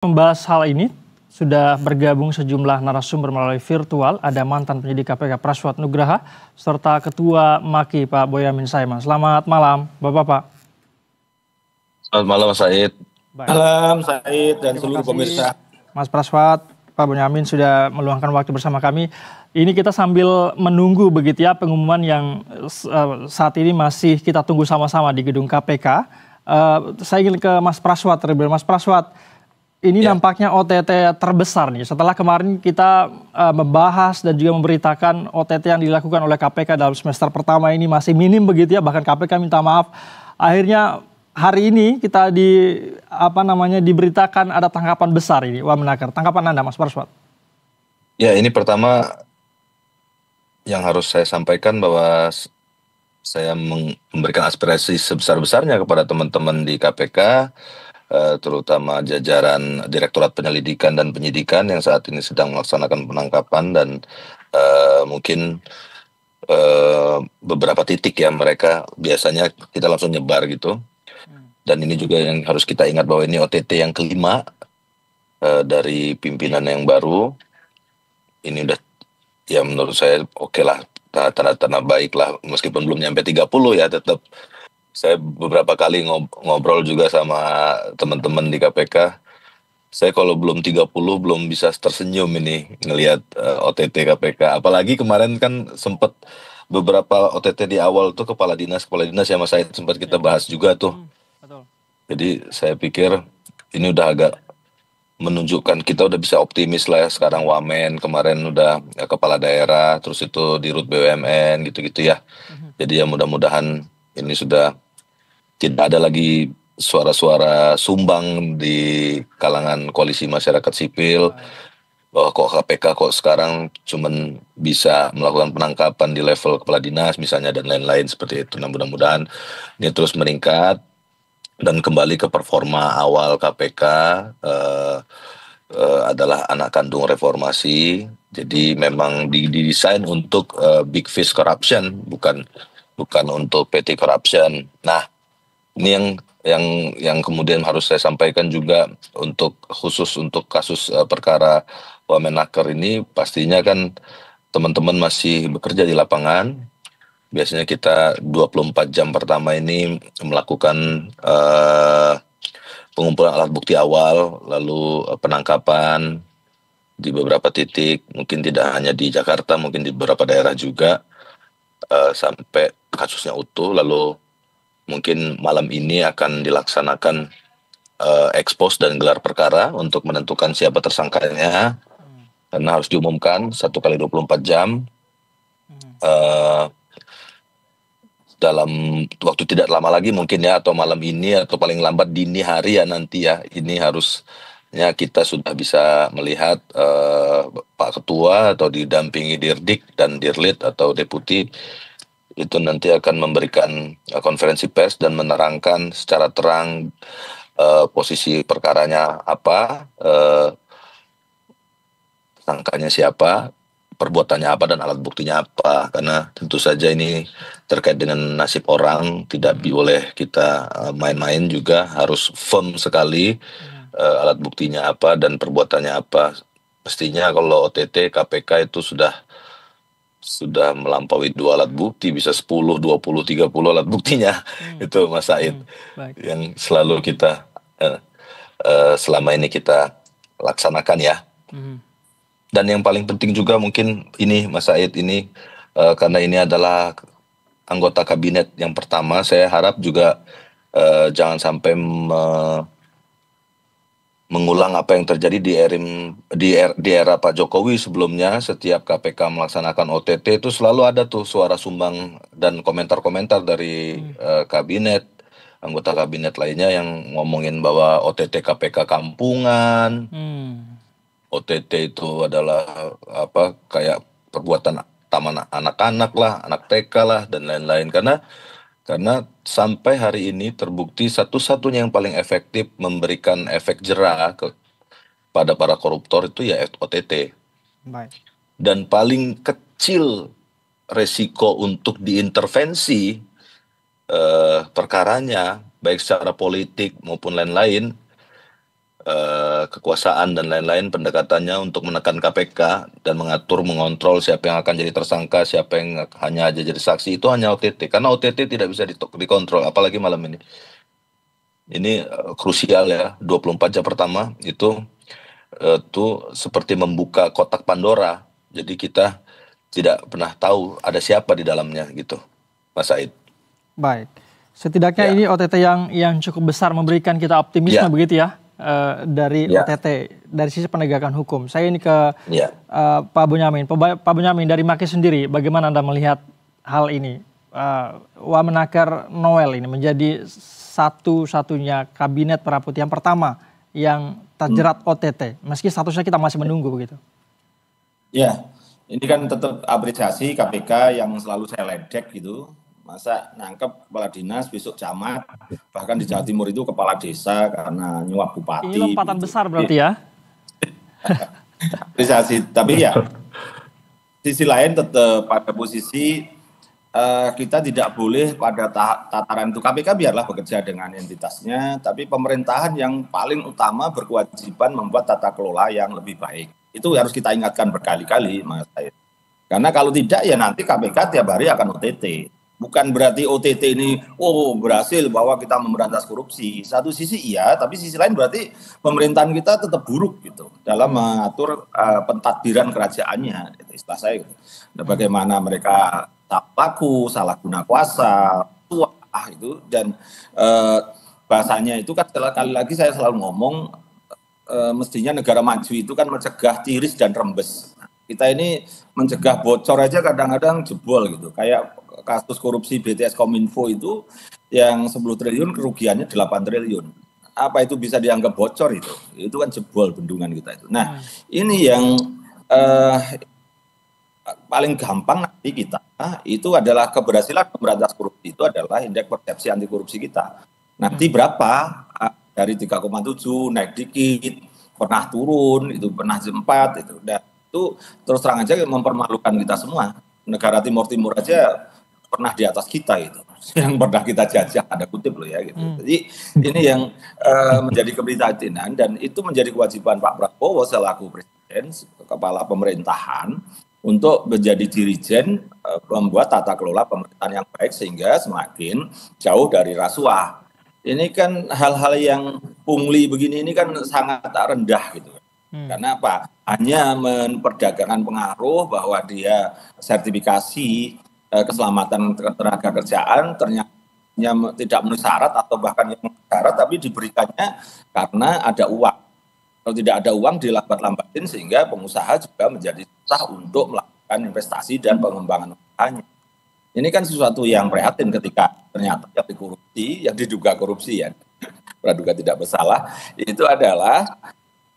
Membahas hal ini, sudah bergabung sejumlah narasumber melalui virtual. Ada mantan penyidik KPK Praswat Nugraha, serta Ketua MAKI Pak Boyamin Saiman. Selamat malam, Bapak-Bapak. Selamat malam Mas Said. Malam Said dan Terima seluruh kasih, pemirsa. Mas Praswat, Pak Boyamin sudah meluangkan waktu bersama kami. Ini kita sambil menunggu begitu ya pengumuman yang saat ini masih kita tunggu sama-sama di gedung KPK. Saya ingin ke Mas Praswat terlebih dahulu. Mas Praswat, ini nampaknya OTT terbesar nih. Setelah kemarin kita membahas dan juga memberitakan OTT yang dilakukan oleh KPK dalam semester pertama ini masih minim begitu ya. Bahkan KPK minta maaf. Akhirnya hari ini kita diberitakan ada tangkapan besar ini. Wah, menakar. Tangkapan Anda, Mas Praswat? Ya, ini pertama yang harus saya sampaikan bahwa saya memberikan aspirasi sebesar-besarnya kepada teman-teman di KPK, terutama jajaran Direktorat Penyelidikan dan Penyidikan yang saat ini sedang melaksanakan penangkapan dan mungkin beberapa titik ya mereka biasanya kita langsung nyebar gitu. Dan ini juga yang harus kita ingat bahwa ini OTT yang kelima dari pimpinan yang baru. Ini udah ya menurut saya oke lah, tanda-tanda baik lah, meskipun belum nyampe 30 ya, tetap saya beberapa kali ngobrol juga sama teman-teman di KPK. Saya kalau belum 30 belum bisa tersenyum ini ngelihat OTT KPK. Apalagi kemarin kan sempat beberapa OTT di awal tuh kepala dinas ya Mas Said, sempat kita bahas juga tuh. Betul. Jadi saya pikir ini udah agak menunjukkan kita udah bisa optimis lah ya. Sekarang Wamen, kemarin udah kepala daerah, terus itu di Rut BUMN gitu-gitu ya. Jadi ya mudah-mudahan ini sudah tidak ada lagi suara-suara sumbang di kalangan koalisi masyarakat sipil bahwa kok KPK kok sekarang cuman bisa melakukan penangkapan di level kepala dinas misalnya dan lain-lain seperti itu. Nah, mudah-mudahan ini terus meningkat dan kembali ke performa awal KPK adalah anak kandung reformasi. Jadi memang didesain untuk big fish corruption, bukan untuk petty corruption. Nah, ini yang kemudian harus saya sampaikan juga khusus untuk kasus perkara Wamenaker ini, pastinya kan teman-teman masih bekerja di lapangan. Biasanya kita 24 jam pertama ini melakukan pengumpulan alat bukti awal, lalu penangkapan di beberapa titik, mungkin tidak hanya di Jakarta, mungkin di beberapa daerah juga, sampai kasusnya utuh. Lalu mungkin malam ini akan dilaksanakan ekspos dan gelar perkara untuk menentukan siapa tersangkanya, karena harus diumumkan 1 kali 24 jam. Dalam waktu tidak lama lagi mungkin ya, atau malam ini atau paling lambat dini hari ya nanti ya, ini harusnya kita sudah bisa melihat Pak Ketua atau didampingi Dirdik dan Dirlit atau Deputi itu nanti akan memberikan konferensi pers dan menerangkan secara terang posisi perkaranya apa, tersangkanya siapa, perbuatannya apa, dan alat buktinya apa. Karena tentu saja ini terkait dengan nasib orang, tidak boleh kita main-main, juga harus firm sekali alat buktinya apa dan perbuatannya apa. Pastinya kalau OTT KPK itu sudah melampaui 2 alat bukti, bisa 10, 20, 30 alat buktinya. Itu Mas Said yang selalu kita selama ini kita laksanakan ya. Dan yang paling penting juga mungkin ini Mas Said ini, karena ini adalah anggota kabinet yang pertama, saya harap juga jangan sampai mengulang apa yang terjadi di era Pak Jokowi sebelumnya. Setiap KPK melaksanakan OTT itu selalu ada tuh suara sumbang dan komentar-komentar dari kabinet, anggota kabinet lainnya yang ngomongin bahwa OTT KPK kampungan. OTT itu adalah kayak perbuatan taman anak-anak lah, anak TK lah dan lain-lain. Karena sampai hari ini terbukti satu-satunya yang paling efektif memberikan efek jera pada para koruptor itu ya OTT. Dan paling kecil resiko untuk diintervensi perkaranya baik secara politik maupun lain-lain kekuasaan dan lain-lain pendekatannya untuk menekan KPK dan mengatur, mengontrol siapa yang akan jadi tersangka, siapa yang hanya aja jadi saksi, itu hanya OTT. Karena OTT tidak bisa dikontrol, apalagi malam ini. Ini krusial ya, 24 jam pertama itu seperti membuka kotak Pandora. Jadi kita tidak pernah tahu ada siapa di dalamnya gitu, Mas Said. Baik, setidaknya ini OTT yang cukup besar memberikan kita optimisme begitu ya. Dari OTT, dari sisi penegakan hukum. Saya ini ke Pak Bonyamin. Pak Bonyamin, dari Maki sendiri, bagaimana Anda melihat hal ini? Wamenakar Noel ini menjadi satu-satunya kabinet peraput yang pertama yang terjerat OTT, meski statusnya kita masih menunggu begitu. Ya, ini kan tetap apresiasi KPK yang selalu saya ledek gitu. Masa nangkep kepala dinas, besok camat, bahkan di Jawa Timur itu kepala desa karena nyuap bupati. Ini lompatan besar berarti ya? Apresiasi, tapi ya sisi lain tetap pada posisi kita tidak boleh pada tataran itu. KPK biarlah bekerja dengan entitasnya, tapi pemerintahan yang paling utama berkewajiban membuat tata kelola yang lebih baik. Itu harus kita ingatkan berkali-kali, Mas Said. Karena kalau tidak ya nanti KPK tiap hari akan OTT. Bukan berarti OTT ini berhasil bahwa kita memberantas korupsi. Satu sisi iya, tapi sisi lain berarti pemerintahan kita tetap buruk gitu dalam mengatur pentadbiran kerajaannya. Itu istilah saya gitu. Nah, bagaimana mereka tak laku, salah guna kuasa, itu dan bahasanya itu kan sekali lagi saya selalu ngomong mestinya negara maju itu kan mencegah tiris dan rembes. Kita ini mencegah bocor aja kadang-kadang jebol gitu. Kayak kasus korupsi BTS Kominfo itu yang 10 triliun kerugiannya 8 triliun. Apa itu bisa dianggap bocor itu? Itu kan jebol bendungan kita itu. Nah, ini yang paling gampang nanti kita itu adalah keberhasilan memberantas korupsi itu adalah indeks persepsi anti korupsi kita. Nanti berapa? Dari 3,7 naik dikit, pernah turun, itu pernah 4 itu. Dan itu terus terang aja mempermalukan kita semua. Negara Timur-Timur aja pernah di atas kita itu, yang pernah kita jajah, ada kutip loh ya gitu. Jadi ini yang menjadi keprihatinan dan itu menjadi kewajiban Pak Prabowo selaku presiden, kepala pemerintahan untuk menjadi dirijen membuat tata kelola pemerintahan yang baik sehingga semakin jauh dari rasuah. Ini kan hal-hal yang pungli begini ini kan sangat rendah gitu. Karena apa? Hanya memperdagangkan pengaruh bahwa dia sertifikasi keselamatan tenaga kerjaan ternyata tidak memenuhi syarat atau bahkan yang memenuhi syarat tapi diberikannya karena ada uang. Kalau tidak ada uang dilambat-lambatin sehingga pengusaha juga menjadi susah untuk melakukan investasi dan pengembangan usahanya. Ini kan sesuatu yang prihatin ketika ternyata yang diduga korupsi ya, praduga tidak bersalah, itu adalah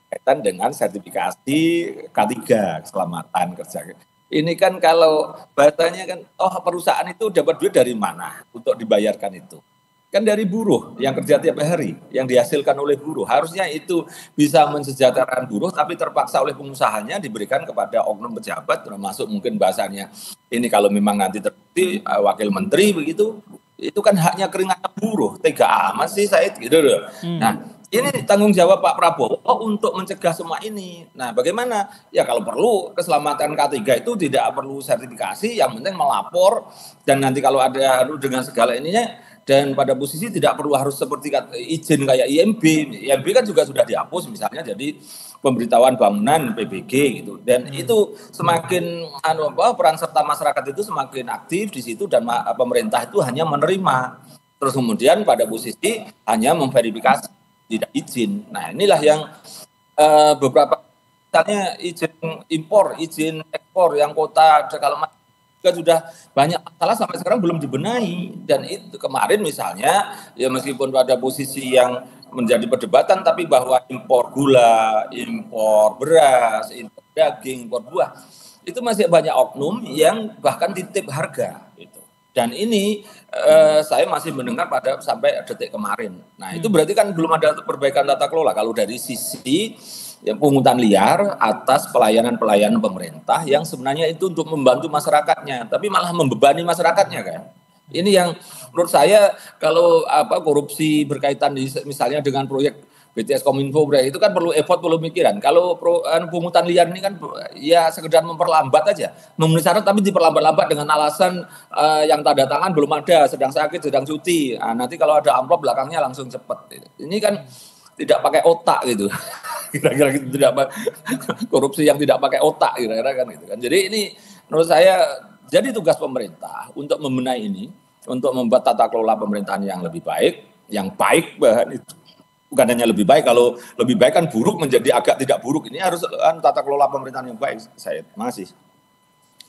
kaitan dengan sertifikasi K3 keselamatan kerja. Ini kan kalau bahasanya kan perusahaan itu dapat duit dari mana untuk dibayarkan itu? Kan dari buruh yang kerja tiap hari, yang dihasilkan oleh buruh. Harusnya itu bisa mensejahterakan buruh, tapi terpaksa oleh pengusahanya diberikan kepada oknum pejabat, termasuk mungkin bahasanya ini kalau memang nanti terbukti wakil menteri begitu, itu kan haknya keringat buruh. Tega amat sih Said gitu loh. Nah, ini tanggung jawab Pak Prabowo untuk mencegah semua ini. Nah, bagaimana? Ya kalau perlu keselamatan K3 itu tidak perlu sertifikasi, yang penting melapor dan nanti kalau ada dengan segala ininya. Dan pada posisi tidak perlu harus seperti izin kayak IMB. IMB kan juga sudah dihapus misalnya jadi pemberitahuan bangunan PBG gitu. Dan itu semakin peran serta masyarakat itu semakin aktif di situ dan pemerintah itu hanya menerima. Terus kemudian pada posisi hanya memverifikasi, tidak izin. Nah, inilah yang beberapa misalnya izin impor, izin ekspor yang kota segala macam sudah banyak masalah sampai sekarang belum dibenahi. Dan itu kemarin misalnya ya meskipun pada posisi yang menjadi perdebatan tapi bahwa impor gula, impor beras, impor daging, impor buah itu masih banyak oknum yang bahkan titip harga gitu. Dan ini saya masih mendengar pada sampai detik kemarin. Nah, itu berarti kan belum ada perbaikan tata kelola kalau dari sisi pungutan liar atas pelayanan-pelayanan pemerintah yang sebenarnya itu untuk membantu masyarakatnya, tapi malah membebani masyarakatnya kan. Ini yang menurut saya kalau korupsi berkaitan misalnya dengan proyek BTS Kominfo itu kan perlu effort, perlu pikiran. Kalau pungutan liar ini kan ya sekedar memperlambat aja, memenuhi syarat tapi diperlambat-lambat dengan alasan yang tanda tangan belum ada, sedang sakit, sedang cuti. Nah, nanti kalau ada amplop belakangnya langsung cepet. Ini kan tidak pakai otak gitu. Kira-kira gitu, tidak korupsi yang tidak pakai otak kira-kira kan gitu kan. Jadi ini menurut saya jadi tugas pemerintah untuk membenahi ini, untuk membuat tata kelola pemerintahan yang lebih baik, yang baik bahan itu. Bukan hanya lebih baik, kalau lebih baik kan buruk menjadi agak tidak buruk. Ini harus tata kelola pemerintahan yang baik. Saya masih.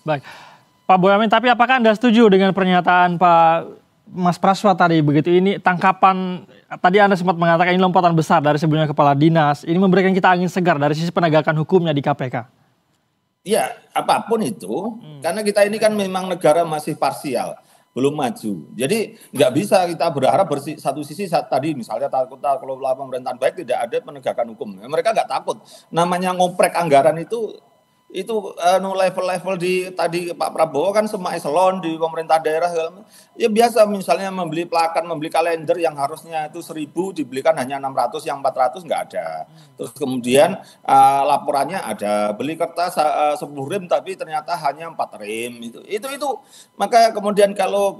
Baik, Pak Boyamin, tapi apakah Anda setuju dengan pernyataan Pak Mas Praswa tadi begitu? Ini tangkapan, tadi Anda sempat mengatakan ini lompatan besar dari sebelumnya kepala dinas. Ini memberikan kita angin segar dari sisi penegakan hukumnya di KPK. Ya, apapun itu, karena kita ini kan memang negara masih parsial, belum maju. Jadi nggak bisa kita berharap satu sisi saat tadi misalnya takut kalau pemerintahan baik tidak ada penegakan hukum. Mereka nggak takut. Namanya ngoprek anggaran itu level-level di tadi Pak Prabowo kan semua eselon di pemerintah daerah ya biasa, misalnya membeli plakat, membeli kalender yang harusnya itu 1.000 dibelikan hanya 600, yang 400 nggak ada. Terus kemudian laporannya ada beli kertas 10 rem tapi ternyata hanya 4 rem itu maka kemudian kalau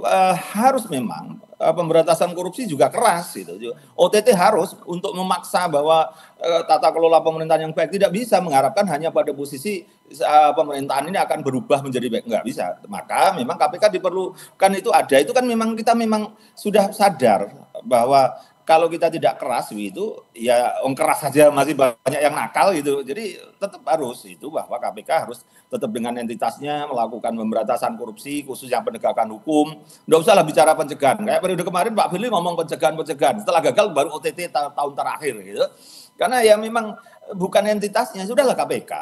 harus memang pemberantasan korupsi juga keras gitu. OTT harus untuk memaksa bahwa tata kelola pemerintahan yang baik, tidak bisa mengharapkan hanya pada posisi pemerintahan ini akan berubah menjadi baik, nggak bisa. Maka memang KPK diperlukan, itu kan memang kita memang sudah sadar bahwa kalau kita tidak keras itu ya keras saja masih banyak yang nakal gitu. Jadi tetap harus itu bahwa KPK harus tetap dengan entitasnya melakukan pemberantasan korupsi, khususnya penegakan hukum. Nggak usah lah bicara pencegahan. Kayak periode kemarin Pak Firly ngomong pencegahan. Setelah gagal baru OTT tahun terakhir gitu. Karena ya memang bukan entitasnya, sudahlah KPK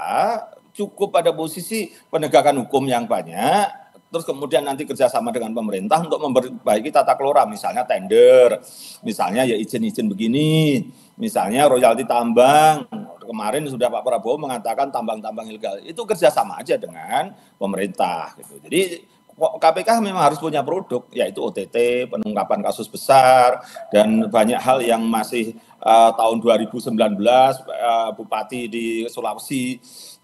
cukup pada posisi penegakan hukum yang banyak. Terus kemudian nanti kerjasama dengan pemerintah untuk memperbaiki tata kelola, misalnya tender, misalnya ya izin-izin begini, misalnya royalti tambang. Kemarin sudah Pak Prabowo mengatakan tambang-tambang ilegal, itu kerjasama aja dengan pemerintah. Gitu. Jadi KPK memang harus punya produk, yaitu OTT, pengungkapan kasus besar, dan banyak hal yang masih tahun 2019 Bupati di Sulawesi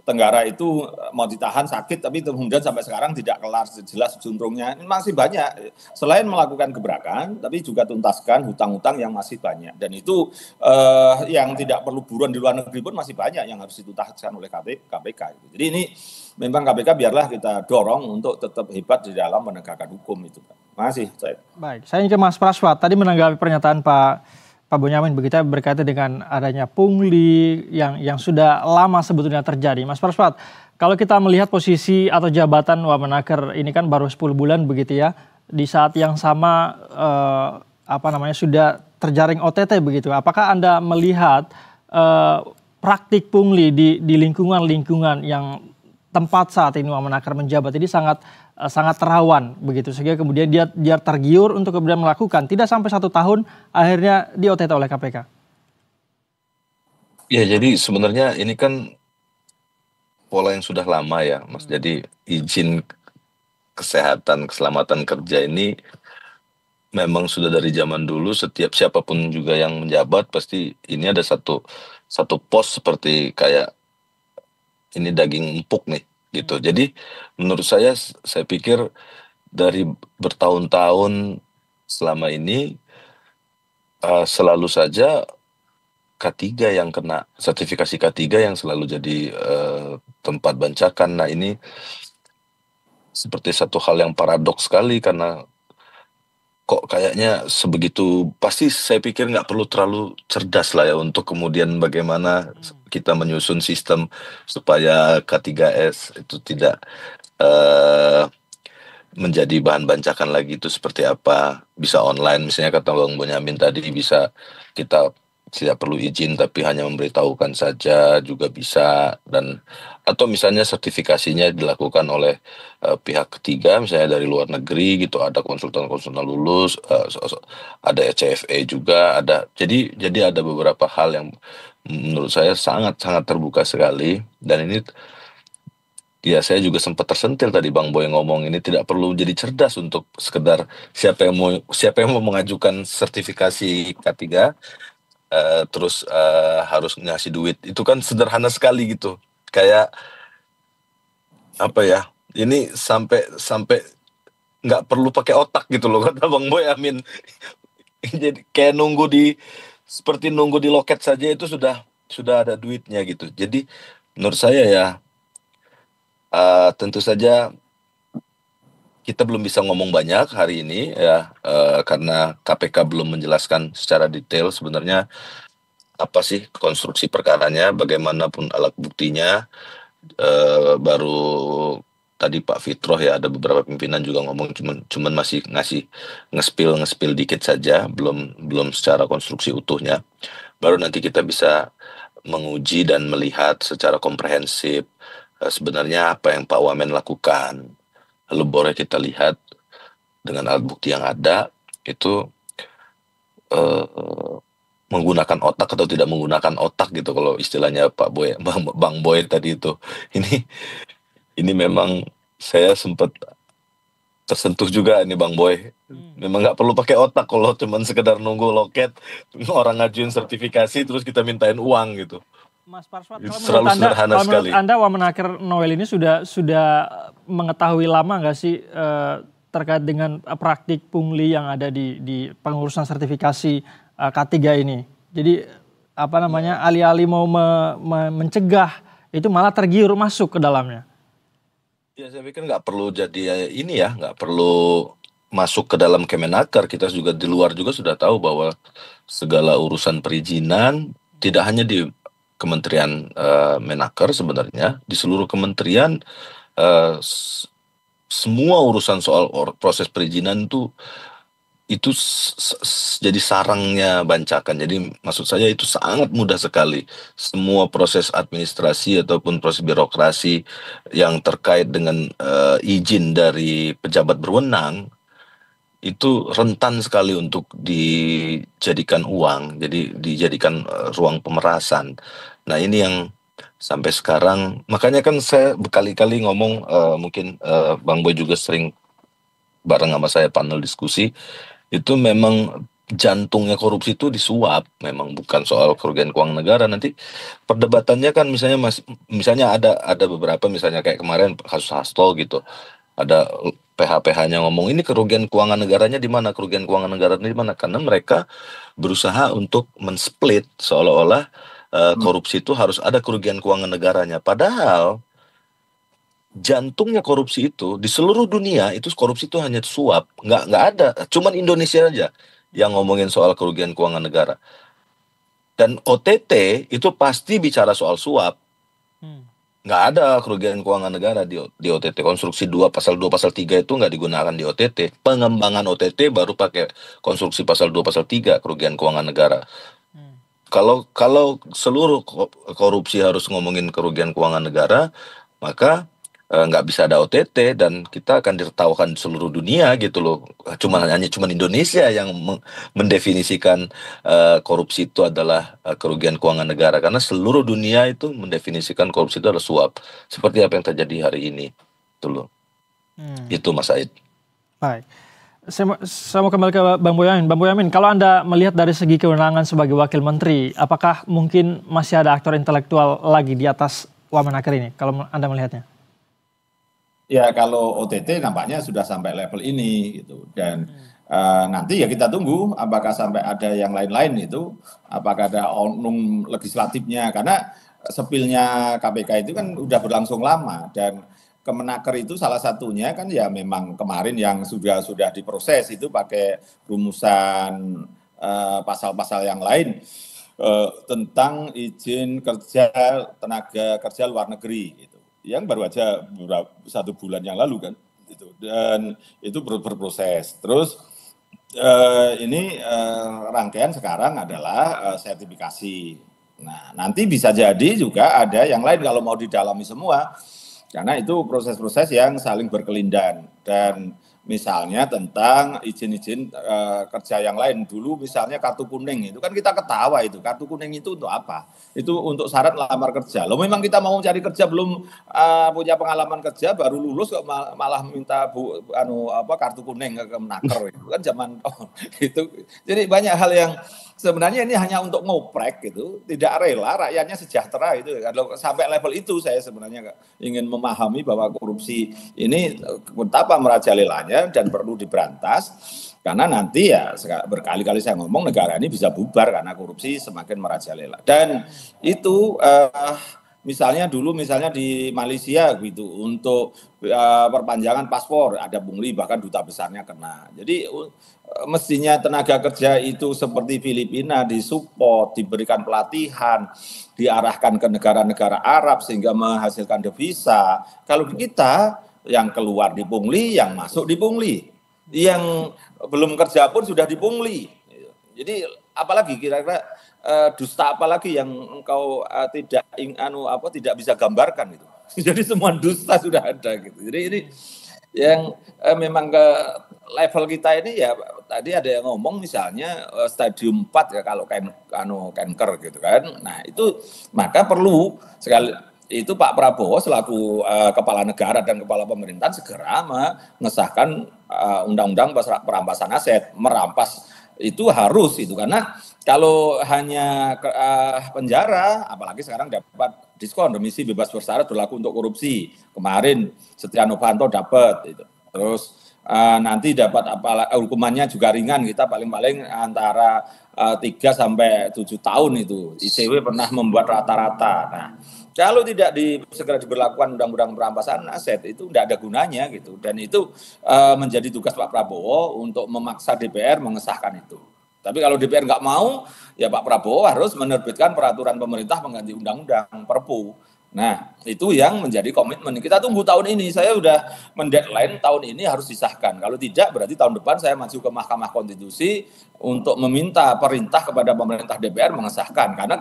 Tenggara itu mau ditahan sakit, tapi kemudian sampai sekarang tidak kelar jelas juntrungnya. Ini masih banyak. Selain melakukan gebrakan, tapi juga tuntaskan hutang-hutang yang masih banyak. Dan itu yang tidak perlu buruan di luar negeri pun masih banyak yang harus dituntaskan oleh KPK. Jadi ini memang KPK biarlah kita dorong untuk tetap hebat di dalam penegakan hukum itu. Masih saya. Baik, saya ingin ke Mas Praswa. Tadi menanggapi pernyataan Pak Bonyamin begitu berkaitan dengan adanya pungli yang sudah lama sebetulnya terjadi. Mas Praswat, kalau kita melihat posisi atau jabatan Wamenaker ini kan baru 10 bulan begitu ya, di saat yang sama sudah terjaring OTT begitu. Apakah Anda melihat praktik pungli di lingkungan-lingkungan yang tempat saat ini Wamenaker menjabat ini sangat rawan begitu, sehingga kemudian dia tergiur untuk kemudian melakukan, tidak sampai 1 tahun akhirnya di OTT oleh KPK. Ya, jadi sebenarnya ini kan pola yang sudah lama ya, Mas. Jadi izin kesehatan, keselamatan kerja ini memang sudah dari zaman dulu. Setiap siapapun juga yang menjabat pasti ini ada satu pos seperti kayak ini daging empuk nih gitu. Jadi menurut saya pikir dari bertahun-tahun selama ini selalu saja K3 yang kena, sertifikasi K3 yang selalu jadi tempat bancakan. Nah ini seperti satu hal yang paradoks sekali, karena kok kayaknya sebegitu, pasti saya pikir nggak perlu terlalu cerdas lah ya untuk kemudian bagaimana kita menyusun sistem supaya K3S itu tidak menjadi bahan bancakan lagi. Itu seperti apa, bisa online misalnya kata Bang Bonyamin tadi, bisa kita tidak perlu izin tapi hanya memberitahukan saja juga bisa, dan atau misalnya sertifikasinya dilakukan oleh pihak ketiga misalnya dari luar negeri gitu, ada konsultan lulus, ada CFA juga ada, jadi ada beberapa hal yang menurut saya sangat terbuka sekali. Dan ini ya saya juga sempat tersentil tadi Bang Boy ngomong, ini tidak perlu jadi cerdas untuk sekedar siapa yang mau mengajukan sertifikasi K3, terus harus ngasih duit. Itu kan sederhana sekali gitu. Kayak apa ya? Ini sampai sampai nggak perlu pakai otak gitu loh kata Bang Boy Amin. Jadi kayak seperti nunggu di loket saja itu sudah ada duitnya gitu. Jadi menurut saya ya tentu saja kita belum bisa ngomong banyak hari ini ya karena KPK belum menjelaskan secara detail sebenarnya apa sih konstruksi perkaranya, bagaimanapun alat buktinya. Baru tadi Pak Fitroh ya ada beberapa pimpinan juga ngomong cuman masih ngespil dikit saja, belum secara konstruksi utuhnya. Baru nanti kita bisa menguji dan melihat secara komprehensif sebenarnya apa yang Pak Wamen lakukan. Lalu boleh kita lihat dengan alat bukti yang ada itu menggunakan otak atau tidak menggunakan otak gitu kalau istilahnya Pak Boy, Bang Boy tadi itu. Ini memang saya sempat tersentuh juga ini Bang Boy. Memang nggak perlu pakai otak kalau cuman sekedar nunggu loket orang ngajuin sertifikasi terus kita mintain uang gitu. Mas Parswat, Itu kalau selalu sederhana menurut sekali. Anda Wamenaker Noel ini sudah mengetahui lama nggak sih terkait dengan praktik pungli yang ada di pengurusan sertifikasi K3 ini? Jadi apa namanya alih-alih mau mencegah itu malah tergiur masuk ke dalamnya. Ya saya pikir nggak perlu jadi ini ya, nggak perlu masuk ke dalam Kemenaker. Kita juga di luar juga sudah tahu bahwa segala urusan perizinan tidak hanya di Kementerian Menaker sebenarnya, di seluruh kementerian semua urusan soal proses perizinan itu jadi sarangnya bancakan. Jadi maksud saya itu sangat mudah sekali. Semua proses administrasi ataupun proses birokrasi yang terkait dengan izin dari pejabat berwenang itu rentan sekali untuk dijadikan uang, jadi dijadikan ruang pemerasan. Nah ini yang sampai sekarang, makanya kan saya berkali-kali ngomong, mungkin Bang Boy juga sering bareng sama saya panel diskusi, itu memang jantungnya korupsi itu disuap, memang bukan soal kerugian keuangan negara. Nanti perdebatannya kan misalnya ada beberapa misalnya kayak kemarin kasus Hasto gitu, ada PH-PH-nya ngomong ini kerugian keuangan negaranya di mana, kerugian keuangan negaranya di mana, karena mereka berusaha untuk men-split seolah-olah korupsi itu harus ada kerugian keuangan negaranya. Padahal jantungnya korupsi itu di seluruh dunia itu korupsi itu hanya suap, nggak ada, cuman Indonesia aja yang ngomongin soal kerugian keuangan negara. Dan OTT itu pasti bicara soal suap. Nggak ada kerugian keuangan negara di OTT. Konstruksi 2 pasal 2 pasal 3 itu nggak digunakan di OTT. Pengembangan OTT baru pakai konstruksi pasal 2 pasal 3 kerugian keuangan negara. Kalau seluruh korupsi harus ngomongin kerugian keuangan negara, maka nggak bisa ada OTT dan kita akan ditertawakan di seluruh dunia gitu loh. Hanya Indonesia yang mendefinisikan korupsi itu adalah kerugian keuangan negara, karena seluruh dunia itu mendefinisikan korupsi itu adalah suap, seperti apa yang terjadi hari ini itu loh. Itu Mas Said. Baik. Saya mau kembali ke Bang Boyamin. Bang Boyamin, kalau Anda melihat dari segi kewenangan sebagai wakil menteri, apakah mungkin masih ada aktor intelektual lagi di atas Wamenaker ini kalau Anda melihatnya? Ya kalau OTT nampaknya sudah sampai level ini gitu, dan nanti ya kita tunggu apakah sampai ada yang lain-lain itu, apakah ada oknum legislatifnya, karena sepilnya KPK itu kan udah berlangsung lama, dan Kemenaker itu salah satunya kan ya memang kemarin yang sudah diproses itu pakai rumusan pasal-pasal yang lain tentang izin kerja tenaga kerja luar negeri gitu, yang baru aja 1 bulan yang lalu kan gitu, dan itu berproses. Terus ini rangkaian sekarang adalah sertifikasi. Nah nanti bisa jadi juga ada yang lain kalau mau didalami semua, karena itu proses-proses yang saling berkelindan. Dan misalnya tentang izin-izin kerja yang lain, dulu misalnya kartu kuning itu kan kita ketawa, itu kartu kuning itu untuk apa? Itu untuk syarat lamar kerja. Loh memang kita mau cari kerja belum punya pengalaman kerja, baru lulus kok malah minta kartu kuning ke Kemenaker, itu kan zaman itu. Jadi banyak hal yang sebenarnya ini hanya untuk ngoprek gitu, tidak rela rakyatnya sejahtera itu. Kalau sampai level itu saya sebenarnya ingin memahami bahwa korupsi ini betapa merajalelanya dan perlu diberantas. Karena nanti ya berkali-kali saya ngomong negara ini bisa bubar karena korupsi semakin merajalela. Dan itu misalnya di Malaysia gitu untuk perpanjangan paspor ada pungli, bahkan duta besarnya kena. Jadi mestinya tenaga kerja itu seperti Filipina disupport, diberikan pelatihan, diarahkan ke negara-negara Arab sehingga menghasilkan devisa. Kalau kita yang keluar dipungli, yang masuk dipungli, yang belum kerja pun sudah dipungli. Jadi apalagi kira-kira dusta apalagi yang engkau tidak bisa gambarkan gitu. Jadi semua dusta sudah ada gitu. Jadi ini yang memang ke level kita ini ya tadi ada yang ngomong misalnya stadium 4 ya kalau kanker gitu kan. Nah, itu maka perlu sekali itu Pak Prabowo selaku kepala negara dan kepala pemerintahan segera mengesahkan undang-undang perampasan aset, merampas itu harus itu karena kalau hanya penjara, apalagi sekarang dapat diskon remisi bebas bersyarat berlaku untuk korupsi. Kemarin Setia Novanto dapat itu. Terus nanti dapat hukumannya juga ringan, kita paling-paling antara 3 sampai 7 tahun itu. ICW pernah membuat rata-rata. Nah, kalau tidak segera diberlakukan undang-undang perampasan aset itu tidak ada gunanya gitu. Dan itu menjadi tugas Pak Prabowo untuk memaksa DPR mengesahkan itu. Tapi kalau DPR nggak mau, ya Pak Prabowo harus menerbitkan peraturan pemerintah pengganti undang-undang Perpu. Nah, itu yang menjadi komitmen. Kita tunggu tahun ini. Saya sudah mendeadline tahun ini harus disahkan. Kalau tidak, berarti tahun depan saya maju ke Mahkamah Konstitusi untuk meminta perintah kepada pemerintah DPR mengesahkan. Karena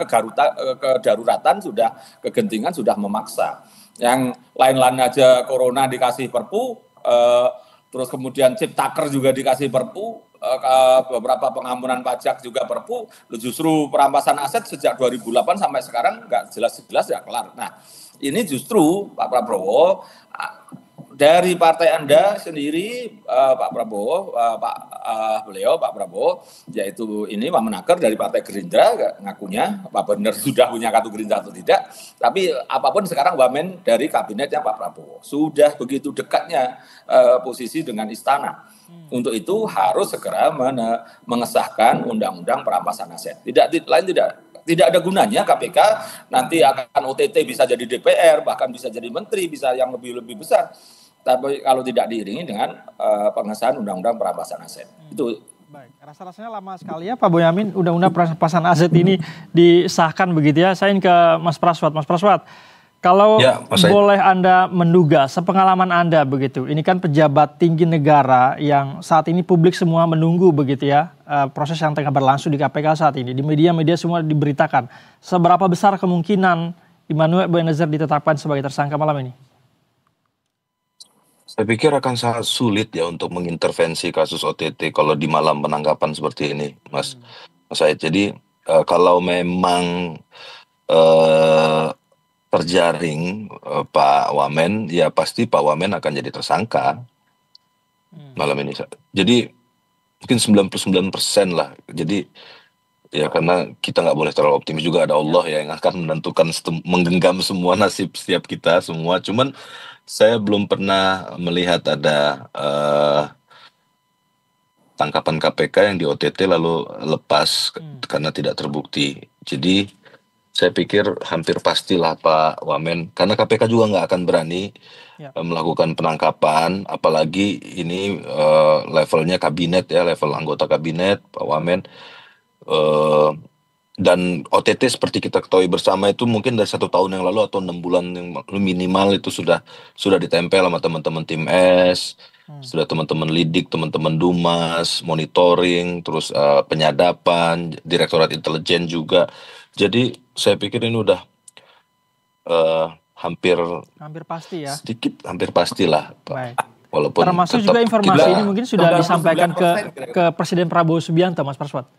kedaruratan sudah, kegentingan sudah memaksa. Yang lain-lain aja corona dikasih Perpu, terus kemudian Ciptaker juga dikasih Perpu, beberapa pengampunan pajak juga Perpu, justru perampasan aset sejak 2008 sampai sekarang nggak jelas-jelas ya kelar. Nah, ini justru Pak Prabowo dari partai Anda sendiri, Pak Prabowo, Pak Prabowo, yaitu ini Wamenaker dari Partai Gerindra, ngakunya apa benar sudah punya kartu Gerindra atau tidak, tapi apapun sekarang wamen dari kabinetnya Pak Prabowo. Sudah begitu dekatnya posisi dengan istana. Untuk itu harus segera mengesahkan undang-undang perampasan aset. Tidak ada gunanya KPK nanti akan OTT bisa jadi DPR, bahkan bisa jadi menteri, bisa yang lebih besar. Tapi kalau tidak diiringi dengan pengesahan undang-undang perampasan aset. Itu baik, rasa-rasanya lama sekali ya Pak Boyamin undang-undang perampasan aset ini disahkan begitu ya. Saya ingin ke Mas Praswat. Mas Praswat, kalau ya, boleh Anda menduga, sepengalaman Anda begitu, ini kan pejabat tinggi negara yang saat ini publik semua menunggu begitu ya, proses yang tengah berlangsung di KPK saat ini, di media-media semua diberitakan. Seberapa besar kemungkinan Immanuel Benazir ditetapkan sebagai tersangka malam ini? Saya pikir akan sangat sulit ya untuk mengintervensi kasus OTT kalau di malam penangkapan seperti ini, Mas Said. Jadi kalau memang terjaring Pak Wamen, ya pasti Pak Wamen akan jadi tersangka malam ini. Jadi mungkin 99% lah. Jadi ya karena kita nggak boleh terlalu optimis juga, ada Allah ya yang akan menentukan, menggenggam semua nasib setiap kita semua. Cuman saya belum pernah melihat ada tangkapan KPK yang di OTT lalu lepas karena tidak terbukti. Jadi saya pikir hampir pastilah Pak Wamen, karena KPK juga nggak akan berani melakukan penangkapan, apalagi ini levelnya kabinet ya, level anggota kabinet Pak Wamen. Dan OTT seperti kita ketahui bersama itu mungkin dari 1 tahun yang lalu atau 6 bulan yang minimal itu sudah ditempel sama teman-teman tim S, sudah teman-teman lidik, teman-teman Dumas, monitoring, terus penyadapan, Direktorat Intelijen juga. Jadi saya pikir ini udah hampir pasti ya. Sedikit hampir pastilah, Pak. Walaupun termasuk juga informasi ini mungkin sudah disampaikan ke Presiden Prabowo Subianto, Mas Praswat.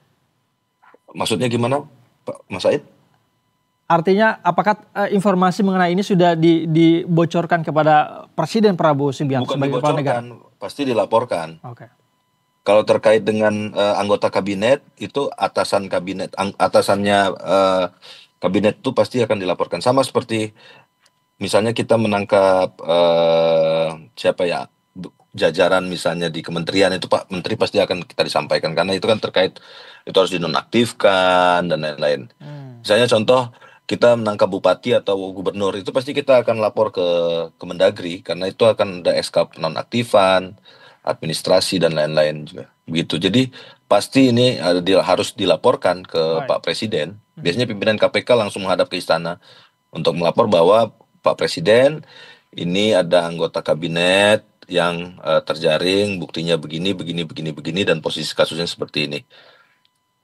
Maksudnya gimana, Pak Mas Said? Artinya apakah informasi mengenai ini sudah dibocorkan kepada Presiden Prabowo Subianto sebagai kepala negara? Pasti dilaporkan. Oke. kalau terkait dengan anggota kabinet itu atasannya kabinet itu pasti akan dilaporkan, sama seperti misalnya kita menangkap siapa ya jajaran misalnya di kementerian, itu Pak Menteri pasti akan kita disampaikan karena itu kan terkait, itu harus dinonaktifkan dan lain-lain. Misalnya contoh kita menangkap bupati atau gubernur, itu pasti kita akan lapor ke Kemendagri karena itu akan ada SK penonaktifan, administrasi dan lain-lain juga begitu. Jadi pasti ini harus dilaporkan ke Pak Presiden. Biasanya pimpinan KPK langsung menghadap ke istana untuk melapor bahwa Pak Presiden, ini ada anggota kabinet yang terjaring, buktinya begini, dan posisi kasusnya seperti ini.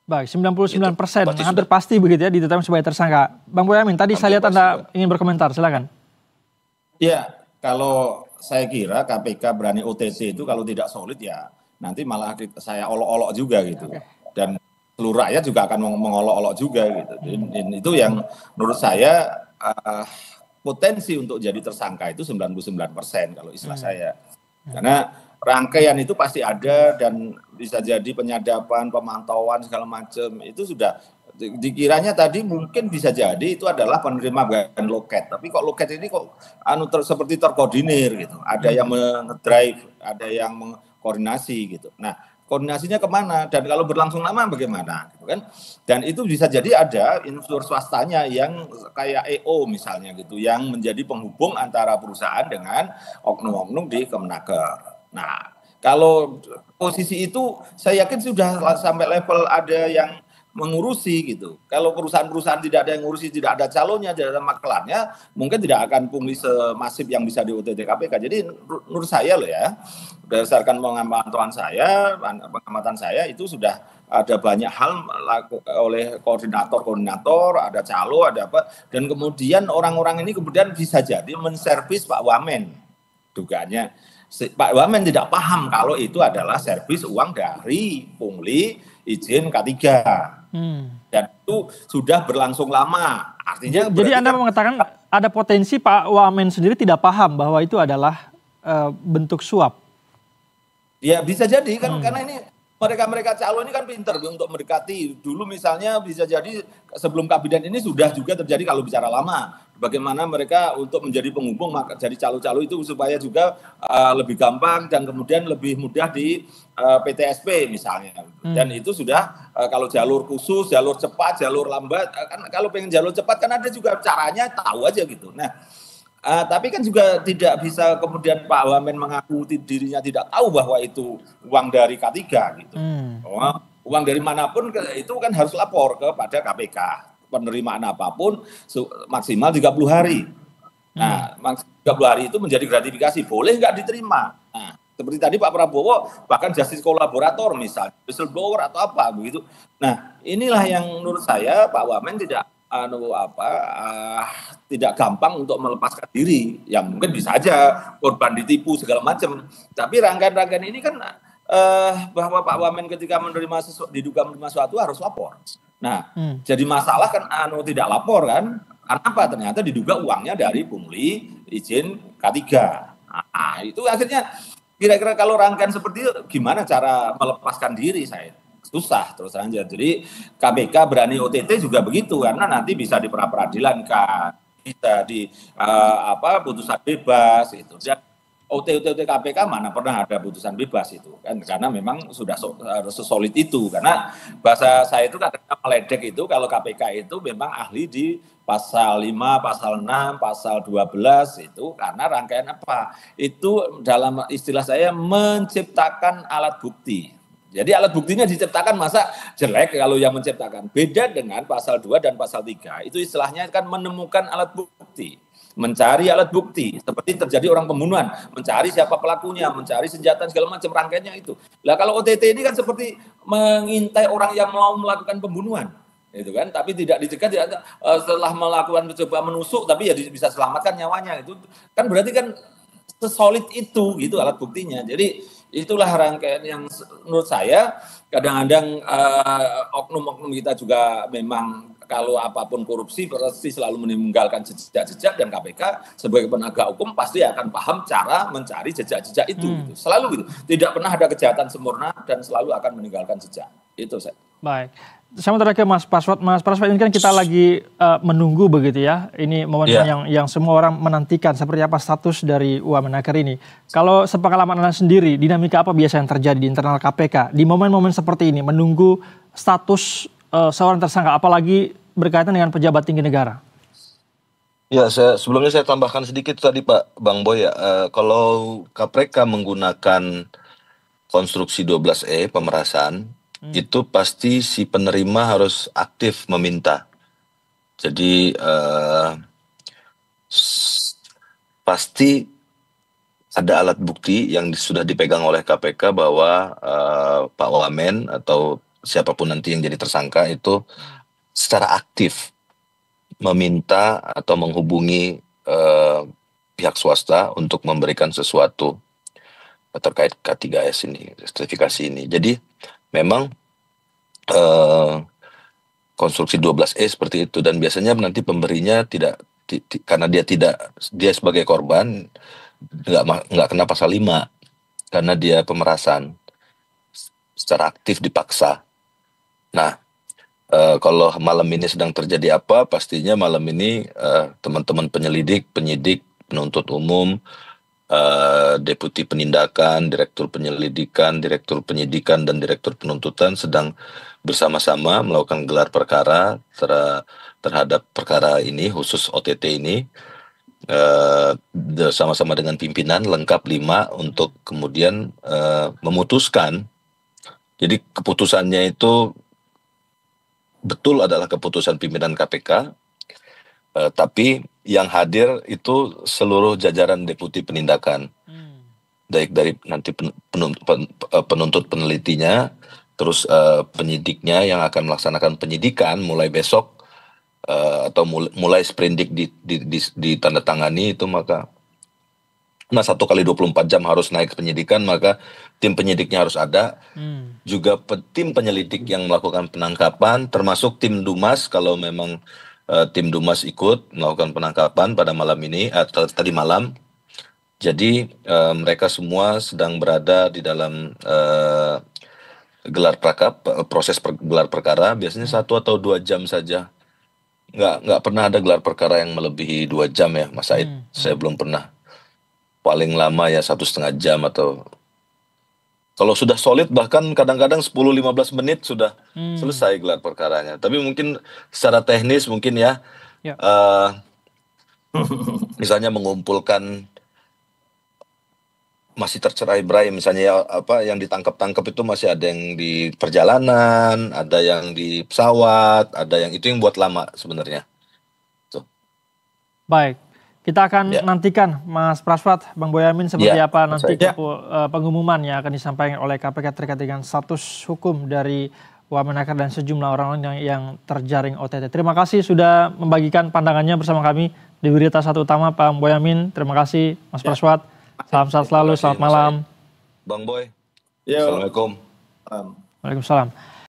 Baik, 99%, hampir pasti begitu ya ditetapkan sebagai tersangka. Bang Boyamin, tadi saya lihat Anda ingin berkomentar, silakan. Ya, kalau saya kira KPK berani OTT itu kalau tidak solid ya nanti malah saya olok-olok juga gitu. Dan seluruh rakyat juga akan mengolok-olok juga gitu. Dan itu yang menurut saya potensi untuk jadi tersangka itu 99% kalau istilah saya. Karena rangkaian itu pasti ada dan bisa jadi penyadapan, pemantauan segala macam itu sudah dikiranya tadi mungkin bisa jadi itu adalah penerima bagian loket. Tapi kok loket ini kok seperti terkoordinir gitu. Ada yang mengedrive, ada yang mengkoordinasi gitu. Nah, koordinasinya kemana dan kalau berlangsung lama bagaimana gitu kan. Dan itu bisa jadi ada unsur swastanya yang kayak EO misalnya gitu yang menjadi penghubung antara perusahaan dengan oknum-oknum di Kemenaker. Nah, kalau posisi itu saya yakin sudah sampai level ada yang mengurusi gitu. Kalau perusahaan-perusahaan tidak ada yang ngurusi, tidak ada calonnya, tidak ada maklarnya, mungkin tidak akan pungli semasif yang bisa di OTT KPK. Jadi menurut saya loh ya, berdasarkan pengamatan saya itu sudah ada banyak hal oleh koordinator, ada calo, ada apa, dan kemudian orang-orang ini kemudian bisa jadi menservis Pak Wamen. Dugaannya Pak Wamen tidak paham kalau itu adalah servis uang dari pungli izin K3. Dan itu sudah berlangsung lama. Artinya jadi Anda mengatakan ada potensi Pak Wamen sendiri tidak paham bahwa itu adalah bentuk suap. Ya bisa jadi kan karena ini mereka calon ini kan pinter untuk mendekati. Dulu misalnya bisa jadi sebelum kabinet ini sudah juga terjadi kalau bicara lama. Bagaimana mereka untuk menjadi penghubung jadi calo-calo itu supaya juga lebih gampang dan kemudian lebih mudah di PTSP misalnya. Dan itu sudah kalau jalur khusus, jalur cepat, jalur lambat. Kan kalau pengen jalur cepat kan ada juga caranya, tahu aja gitu. Nah, tapi kan juga tidak bisa kemudian Pak Wamen mengaku dirinya tidak tahu bahwa itu uang dari K3 gitu. Uang dari manapun itu kan harus lapor kepada KPK. Penerimaan apapun maksimal 30 hari. Nah, 30 hari itu menjadi gratifikasi. Boleh nggak diterima? Nah, seperti tadi Pak Prabowo bahkan justice kolaborator misalnya, whistleblower atau apa begitu. Nah, inilah yang menurut saya Pak Wamen tidak gampang untuk melepaskan diri. Yang mungkin bisa aja korban ditipu segala macam. Tapi rangkaian-rangkaian ini kan bahwa Pak Wamen ketika diduga menerima sesuatu harus lapor. Nah, jadi masalah kan tidak lapor kan? Karena apa? Ternyata diduga uangnya dari pungli izin K3. Nah, itu akhirnya kira-kira kalau rangkaian seperti itu gimana cara melepaskan diri saya? Susah terus terang. Jadi KPK berani OTT juga begitu karena nanti bisa di pra-peradilan kan, bisa di putusan bebas itu. Dan OTT KPK mana pernah ada putusan bebas itu kan, karena memang sudah sesolid itu. Karena bahasa saya itu kadang meledek itu kalau KPK itu memang ahli di pasal 5, pasal 6, pasal 12 itu karena rangkaian apa? Itu dalam istilah saya menciptakan alat bukti. Jadi alat buktinya diciptakan, masa jelek kalau yang menciptakan. Beda dengan pasal 2 dan pasal 3. Itu istilahnya kan menemukan alat bukti. Mencari alat bukti. Seperti terjadi orang pembunuhan. Mencari siapa pelakunya, mencari senjata, segala macam rangkaiannya itu. Lah kalau OTT ini kan seperti mengintai orang yang mau melakukan pembunuhan. Itu kan, tapi tidak dicegat, setelah melakukan coba menusuk, tapi ya bisa selamatkan nyawanya. Itu kan berarti kan sesolid itu gitu alat buktinya. Jadi itulah rangkaian yang menurut saya kadang-kadang oknum-oknum kita juga memang kalau apapun korupsi pasti selalu meninggalkan jejak-jejak, dan KPK sebagai penegak hukum pasti akan paham cara mencari jejak-jejak itu. Gitu. Selalu gitu. Tidak pernah ada kejahatan sempurna dan selalu akan meninggalkan jejak. Itu saya. Baik. Saya mau tanya ke Mas Praswat. Mas Praswat, ini kan kita lagi menunggu begitu ya. Ini momen yang semua orang menantikan seperti apa status dari Wamenaker ini. Kalau sepengalaman Anda sendiri, dinamika apa biasa yang terjadi di internal KPK di momen-momen seperti ini, menunggu status seorang tersangka, apalagi berkaitan dengan pejabat tinggi negara? Ya, sebelumnya saya tambahkan sedikit tadi Pak Bang Boy ya. Kalau KPK menggunakan konstruksi 12E pemerasan, itu pasti si penerima harus aktif meminta. Jadi pasti ada alat bukti yang sudah dipegang oleh KPK bahwa Pak Wamen atau siapapun nanti yang jadi tersangka itu secara aktif meminta atau menghubungi pihak swasta untuk memberikan sesuatu terkait K3S ini, sertifikasi ini. Jadi memang konstruksi 12E seperti itu, dan biasanya nanti pemberinya karena dia sebagai korban nggak kena pasal 5 karena dia pemerasan secara aktif dipaksa. Nah, kalau malam ini sedang terjadi apa, pastinya malam ini teman-teman penyidik, penuntut umum, Deputi Penindakan, Direktur Penyelidikan, Direktur Penyidikan, dan Direktur Penuntutan sedang bersama-sama melakukan gelar perkara terhadap perkara ini, khusus OTT ini, sama-sama dengan pimpinan lengkap 5 untuk kemudian memutuskan. Jadi keputusannya itu betul adalah keputusan pimpinan KPK, tapi yang hadir itu seluruh jajaran Deputi Penindakan, baik dari nanti penuntut penelitinya, terus penyidiknya yang akan melaksanakan penyidikan mulai besok, atau mulai sprindik ditandatangani itu, maka 1 kali 24 jam harus naik ke penyidikan, maka tim penyidiknya harus ada. Juga tim penyelidik yang melakukan penangkapan, termasuk tim Dumas kalau memang tim Dumas ikut melakukan penangkapan pada malam ini atau tadi malam. Jadi mereka semua sedang berada di dalam proses gelar perkara. Biasanya 1 atau 2 jam saja. Nggak pernah ada gelar perkara yang melebihi 2 jam ya, Mas Said. Saya belum pernah. Paling lama ya 1,5 jam, atau kalau sudah solid bahkan kadang-kadang 10-15 menit sudah selesai gelar perkaranya. Tapi mungkin secara teknis mungkin ya, misalnya mengumpulkan masih tercerai-berai, misalnya ya, yang ditangkap itu masih ada yang di perjalanan, ada yang di pesawat, ada yang itu yang buat lama sebenarnya. Tuh. Baik. Kita akan nantikan Mas Praswat, Bang Boyamin, seperti apa nanti pengumuman yang akan disampaikan oleh KPK terkait dengan status hukum dari Wamenaker dan sejumlah orang yang terjaring OTT. Terima kasih sudah membagikan pandangannya bersama kami di Berita Satu Utama, Pak Boyamin. Terima kasih Mas Praswat. Salam sehat selalu, selamat malam. Bang Boy. Assalamualaikum. Waalaikumsalam.